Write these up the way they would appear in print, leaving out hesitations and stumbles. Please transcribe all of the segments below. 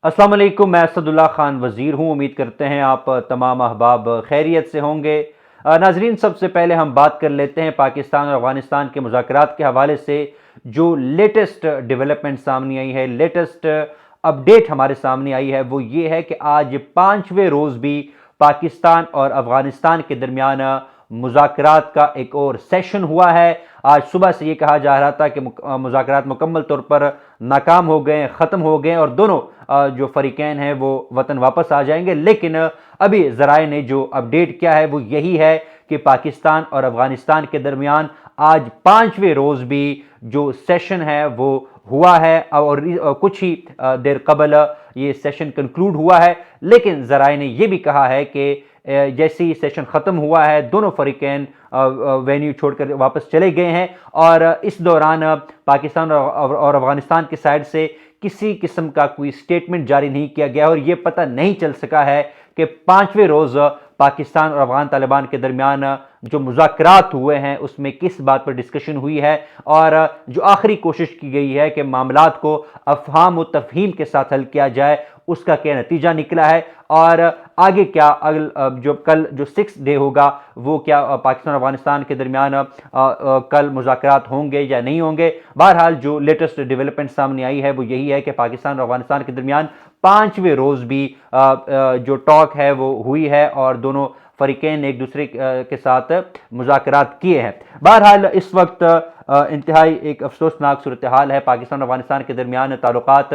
अस्सलाम वालेकुम, मैं असदुल्ला खान वज़ीर हूँ। उम्मीद करते हैं आप तमाम अहबाब खैरियत से होंगे। नाजरीन, सबसे पहले हम बात कर लेते हैं पाकिस्तान और अफ़गानिस्तान के मुज़ाकरात के हवाले से जो लेटेस्ट डेवलपमेंट सामने आई है, लेटेस्ट अपडेट हमारे सामने आई है, वो ये है कि आज पाँचवें रोज़ भी पाकिस्तान और अफ़गानिस्तान के दरमियान मुज़ाकरात का एक और सेशन हुआ है। आज सुबह से ये कहा जा रहा था कि मुज़ाकरात मुकम्मल तौर पर नाकाम हो गए, ख़त्म हो गए और दोनों जो फ़रीक़ैन हैं वो वतन वापस आ जाएंगे। लेकिन अभी ज़राए ने जो अपडेट किया है वो यही है कि पाकिस्तान और अफ़गानिस्तान के दरमियान आज पाँचवें रोज़ भी जो सेशन है वो हुआ है और कुछ ही देर कबल ये सेशन कंक्लूड हुआ है। लेकिन ज़राए ने यह भी कहा है कि जैसे ही सेशन ख़त्म हुआ है, दोनों फ़रीक़ैन वेन्यू छोड़कर वापस चले गए हैं और इस दौरान पाकिस्तान और अफ़गानिस्तान की साइड से किसी किस्म का कोई स्टेटमेंट जारी नहीं किया गया और यह पता नहीं चल सका है कि पाँचवें रोज़ पाकिस्तान और अफ़गान तालिबान के दरमियान जो मुज़ाकरात हुए हैं उसमें किस बात पर डिस्कशन हुई है और जो आखिरी कोशिश की गई है कि मामलात को अफ़हाम व तफ़हीम के साथ हल किया जाए, उसका क्या नतीजा निकला है और आगे क्या जो कल जो 6 डे होगा वो क्या पाकिस्तान और अफगानिस्तान के दरमियान कल मुज़ाकरात होंगे या नहीं होंगे। बहरहाल जो लेटेस्ट डेवलपमेंट सामने आई है वो यही है कि पाकिस्तान और अफगानिस्तान के दरमियान पाँचवें रोज़ भी जो टॉक है वो हुई है और दोनों फ़रीक़ैन ने एक दूसरे के साथ मुज़ाकरात किए हैं। बहरहाल इस वक्त इंतहाई एक अफसोसनाक सूरत हाल है। पाकिस्तान और अफगानिस्तान के दरमियान ताल्लुकात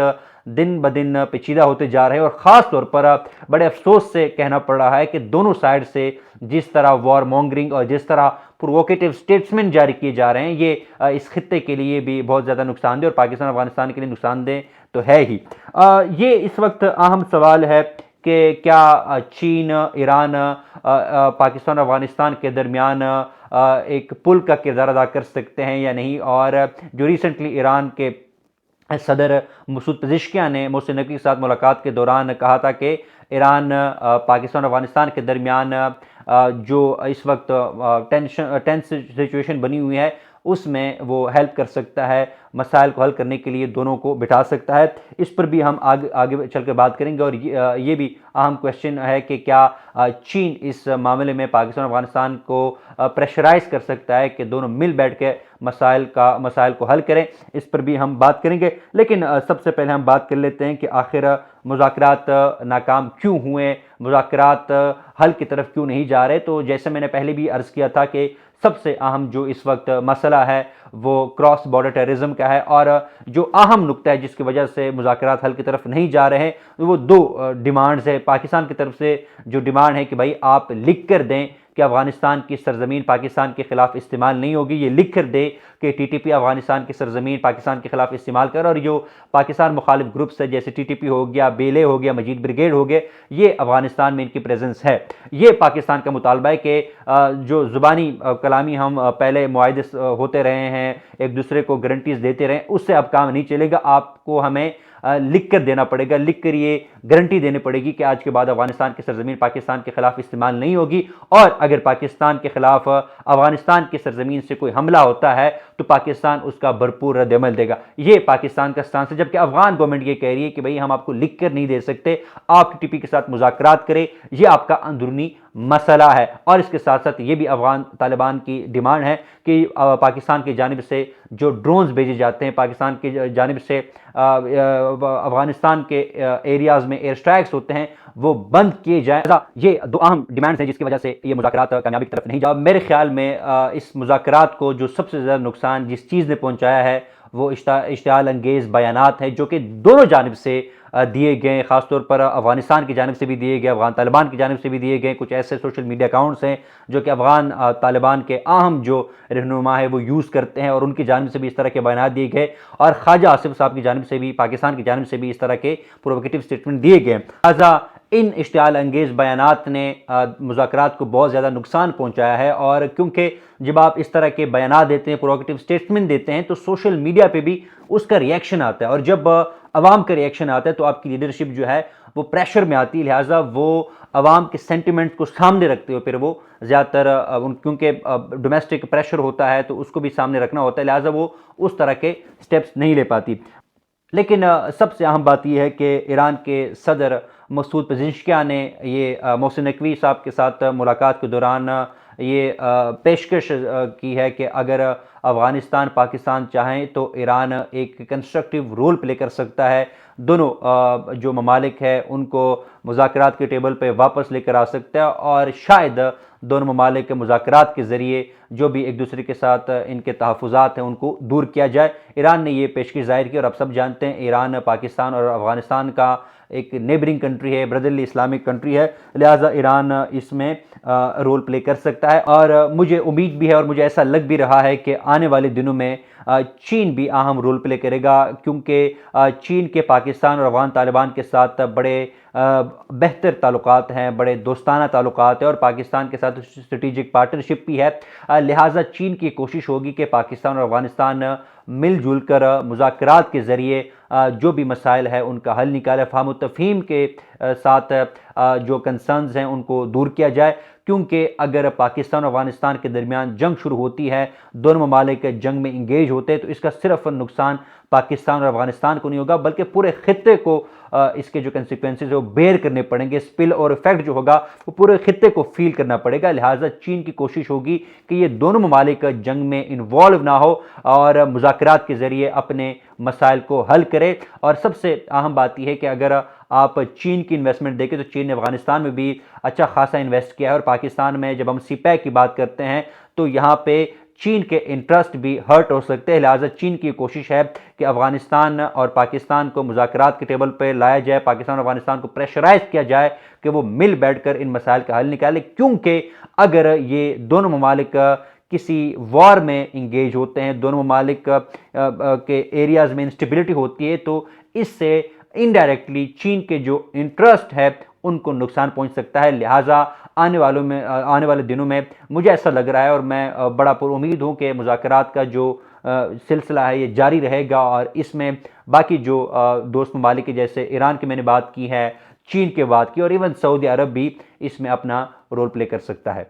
दिन ब दिन पेचीदा होते जा रहे हैं और ख़ास तौर पर बड़े अफसोस से कहना पड़ रहा है कि दोनों साइड से जिस तरह वॉर मॉन्गरिंग और जिस तरह प्रोवोकेटिव स्टेटमेंट जारी किए जा रहे हैं, ये इस खित्ते के लिए भी बहुत ज़्यादा नुकसानदेह और पाकिस्तान अफगानिस्तान के लिए नुकसानदेह तो है ही। ये इस वक्त अहम सवाल है कि क्या चीन, ईरान पाकिस्तान और अफगानिस्तान के दरमियान एक पुल का किरदार अदा कर सकते हैं या नहीं। और जो रिसेंटली ईरान के सदर मसूद पज़ेश्कियान ने मोहसिन नकवी के साथ मुलाकात के दौरान कहा था कि ईरान पाकिस्तान और अफगानिस्तान के दरमियान जो इस वक्त टेंस सिचुएशन बनी हुई है उसमें वो हेल्प कर सकता है, मसाइल को हल करने के लिए दोनों को बिठा सकता है। इस पर भी हम आगे चल कर बात करेंगे और ये भी अहम क्वेश्चन है कि क्या चीन इस मामले में पाकिस्तान और अफगानिस्तान को प्रेशराइज कर सकता है कि दोनों मिल बैठ के मसाइल को हल करें। इस पर भी हम बात करेंगे। लेकिन सबसे पहले हम बात कर लेते हैं कि आखिर मुज़ाकरात नाकाम क्यों हुए, मुज़ाकरात हल की तरफ क्यों नहीं जा रहे। तो जैसे मैंने पहले भी अर्ज़ किया था कि सबसे अहम जो इस वक्त मसला है वो क्रॉस बॉर्डर टेररिज्म का है और जो अहम नुक्ता है जिसकी वजह से मुज़ाकरात हल की तरफ नहीं जा रहे हैं वो दो डिमांड्स है। पाकिस्तान की तरफ से जो डिमांड है कि भाई आप लिख कर दें कि अफगानिस्तान की सरजमीन पाकिस्तान के खिलाफ इस्तेमाल नहीं होगी, ये लिख कर दे कि टीटीपी अफगानिस्तान की सरजमीन पाकिस्तान के खिलाफ इस्तेमाल कर। और जो पाकिस्तान मुखालिफ ग्रुप्स है जैसे टीटीपी हो गया, बेले हो गया, मजीद ब्रिगेड हो गए, ये अफगानिस्तान में इनकी प्रेजेंस है। ये पाकिस्तान का मुतालबा है कि जो ज़ुबानी कलामी हम पहले मुआहदे होते रहे हैं, एक दूसरे को गारंटीज देते रहे, उससे अब काम नहीं चलेगा। आपको हमें लिख कर देना पड़ेगा, लिख कर ये गारंटी देनी पड़ेगी कि आज के बाद अफगानिस्तान की सरजमीन पाकिस्तान के खिलाफ इस्तेमाल नहीं होगी और अगर पाकिस्तान के खिलाफ अफगानिस्तान की सरजमीन से कोई हमला होता है तो पाकिस्तान उसका भरपूर रद्द-ए-अमल देगा। ये पाकिस्तान का स्टांस है। जबकि अफगान गवर्नमेंट ये कह रही है कि भाई हम आपको लिख कर नहीं दे सकते, आप टीटीपी के साथ मुज़ाकरात करें, ये आपका अंदरूनी मसला है। और इसके साथ साथ ये भी अफगान तालिबान की डिमांड है कि पाकिस्तान की जानिब से जो ड्रोन्स भेजे जाते हैं, पाकिस्तान की जानिब से अफगानिस्तान के एरियाज में एयर स्ट्राइक्स होते हैं, वो बंद किए जाए। ये दो अहम डिमांड्स हैं जिसकी वजह से ये मुज़ाकरात कामयाबी की तरफ नहीं जा। मेरे ख्याल में इस मुज़ाकरात को जो सबसे ज़्यादा नुकसान जिस चीज़ ने पहुंचाया है वो इश्तिआल अंगेज़ बयानात हैं जो कि दोनों जानिब से दिए गए, ख़ासतौर पर अफगानिस्तान की जानिब से भी दिए गए, अफगान तालिबान की जानिब से भी दिए गए। कुछ ऐसे सोशल मीडिया अकाउंट्स हैं जो कि अफगान तालिबान के अहम जो रहनुमा है वो यूज़ करते हैं और उनकी जानिब से भी इस तरह के बयान दिए गए और ख्वाजा आसिफ साहब की जानिब से भी, पाकिस्तान की जानिब से भी इस तरह के प्रोवोकेटिव स्टेटमेंट दिए गए। लिहाजा इन इश्तिआल अंगेज़ बयानात ने मुज़ाकरात को बहुत ज़्यादा नुकसान पहुँचाया है। और क्योंकि जब आप इस तरह के बयानात देते हैं, प्रोवोकेटिव स्टेटमेंट देते हैं, तो सोशल मीडिया पे भी उसका रिएक्शन आता है और जब अवाम का रिएक्शन आता है तो आपकी लीडरशिप जो है वो प्रेशर में आती है। लिहाजा वो अवाम के सेंटिमेंट को सामने रखते हुए फिर वो ज़्यादातर क्योंकि डोमेस्टिक प्रेशर होता है तो उसको भी सामने रखना होता है, लिहाजा वो उस तरह के स्टेप्स नहीं ले पाती। लेकिन सबसे अहम बात यह है कि ईरान के सदर मसूद पेज़ेश्कियान ने ये मोहसिन नकवी साहब के साथ मुलाकात के दौरान ये पेशकश की है कि अगर अफ़गानिस्तान पाकिस्तान चाहें तो ईरान एक कंस्ट्रक्टिव रोल प्ले कर सकता है। दोनों जो ममालिक हैं उनको मुज़ाकरात के टेबल पे वापस लेकर आ सकता है और शायद दोनों ममालिक के मुज़ाकरात के ज़रिए जो भी एक दूसरे के साथ इनके तहफ़्फ़ुज़ात हैं उनको दूर किया जाए। ईरान ने ये पेशकश ज़ाहिर की और आप सब जानते हैं ईरान पाकिस्तान और अफ़गानिस्तान का एक नेबरिंग कंट्री है, ब्रदरली इस्लामिक कंट्री है, लिहाजा ईरान इसमें रोल प्ले कर सकता है और मुझे उम्मीद भी है और मुझे ऐसा लग भी रहा है कि आने वाले दिनों में चीन भी अहम रोल प्ले करेगा, क्योंकि चीन के पाकिस्तान और अफ़गान तालिबान के साथ बड़े बेहतर ताल्लुकात हैं, बड़े दोस्ताना ताल्लुकात हैं और पाकिस्तान के साथ स्ट्रेटेजिक पार्टनरशिप भी है। लिहाजा चीन की कोशिश होगी कि पाकिस्तान और अफ़गानिस्तान मिलजुल कर मुज़ाकरात के ज़रिए जो भी मसाइल है उनका हल निकाले, फ़हम तफ़हीम के साथ जो कंसर्न्स हैं उनको दूर किया जाए, क्योंकि अगर पाकिस्तान और अफ़गानिस्तान के दरमियान जंग शुरू होती है, दोनों ममालिक जंग में इंगेज होते हैं, तो इसका सिर्फ नुकसान पाकिस्तान और अफ़गानिस्तान को नहीं होगा बल्कि पूरे खित्ते को इसके जो कंसिक्वेंसेस है वो बेयर करने पड़ेंगे। स्पिल और इफेक्ट जो होगा वो पूरे खित्ते को फील करना पड़ेगा। लिहाजा चीन की कोशिश होगी कि ये दोनों ममालिक जंग में इन्वॉल्व ना हो और मुज़ाकरात के ज़रिए अपने मसाइल को हल करे। और सबसे अहम बात यह है कि अगर आप चीन की इन्वेस्टमेंट देखें तो चीन ने अफ़गानिस्तान में भी अच्छा खासा इन्वेस्ट किया है और पाकिस्तान में जब हम सीपैक की बात करते हैं तो यहाँ पे चीन के इंटरेस्ट भी हर्ट हो सकते हैं। लिहाजा चीन की कोशिश है कि अफ़गानिस्तान और पाकिस्तान को मुज़ाकरात के टेबल पर लाया जाए, पाकिस्तान और अफ़गानिस्तान को प्रेशराइज किया जाए कि वो मिल बैठकर इन मसाइल का हल निकाले, क्योंकि अगर ये दोनों ममालिक किसी वॉर में इंगेज होते हैं, दोनों ममालिक के एरियाज़ में इंस्टेबिलिटी होती है, तो इससे इनडायरेक्टली चीन के जो इंटरेस्ट है उनको नुकसान पहुंच सकता है। लिहाजा आने वाले दिनों में मुझे ऐसा लग रहा है और मैं बड़ा पुरुमीद हूं कि मुज़ाकरात का जो सिलसिला है ये जारी रहेगा और इसमें बाकी जो दोस्त ममालिक के जैसे ईरान की मैंने बात की है, चीन की बात की और इवन सऊदी अरब भी इसमें अपना रोल प्ले कर सकता है।